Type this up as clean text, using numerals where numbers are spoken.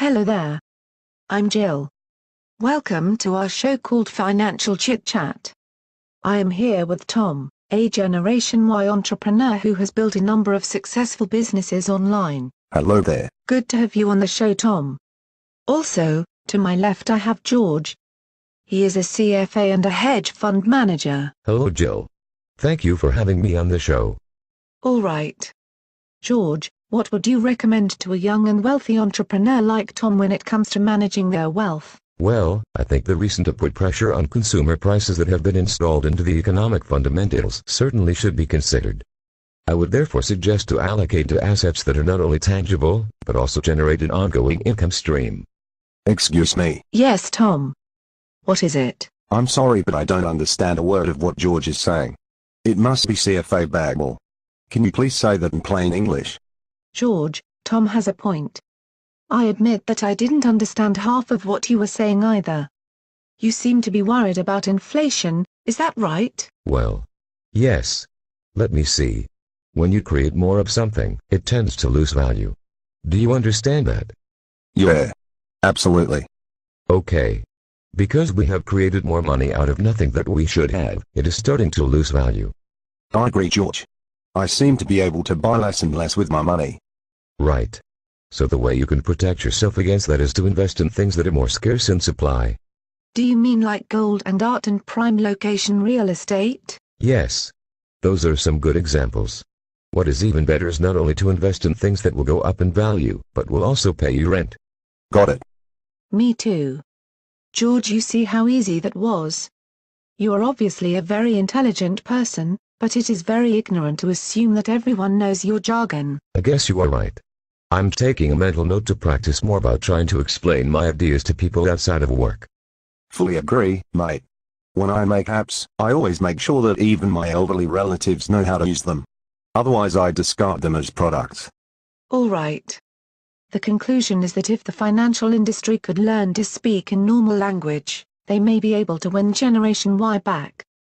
Hello there. I'm Jill. Welcome to our show called Financial Chit Chat. I am here with Tom, a Generation Y entrepreneur who has built a number of successful businesses online. Hello there. Good to have you on the show, Tom. Also, to my left I have George. He is a CFA and a hedge fund manager. Hello, Jill. Thank you for having me on the show. All right. George, what would you recommend to a young and wealthy entrepreneur like Tom when it comes to managing their wealth? Well, I think the recent upward pressure on consumer prices that have been installed into the economic fundamentals certainly should be considered. I would therefore suggest to allocate to assets that are not only tangible, but also generate an ongoing income stream. Excuse me. Yes, Tom. What is it? I'm sorry, but I don't understand a word of what George is saying. It must be CFA Bagwell. Can you please say that in plain English? George, Tom has a point. I admit that I didn't understand half of what you were saying either. You seem to be worried about inflation, is that right? Well, yes. Let me see. When you create more of something, it tends to lose value. Do you understand that? Yeah. Absolutely. Okay. Because we have created more money out of nothing that we should have, it is starting to lose value. I agree, George. I seem to be able to buy less and less with my money. Right. So the way you can protect yourself against that is to invest in things that are more scarce in supply. Do you mean like gold and art and prime location real estate? Yes. Those are some good examples. What is even better is not only to invest in things that will go up in value, but will also pay you rent. Got it. Me too. George, you see how easy that was? You are obviously a very intelligent person, but it is very ignorant to assume that everyone knows your jargon. I guess you are right. I'm taking a mental note to practice more about trying to explain my ideas to people outside of work. Fully agree, mate. When I make apps, I always make sure that even my elderly relatives know how to use them. Otherwise I discard them as products. All right. The conclusion is that if the financial industry could learn to speak in normal language, they may be able to win Generation Y back.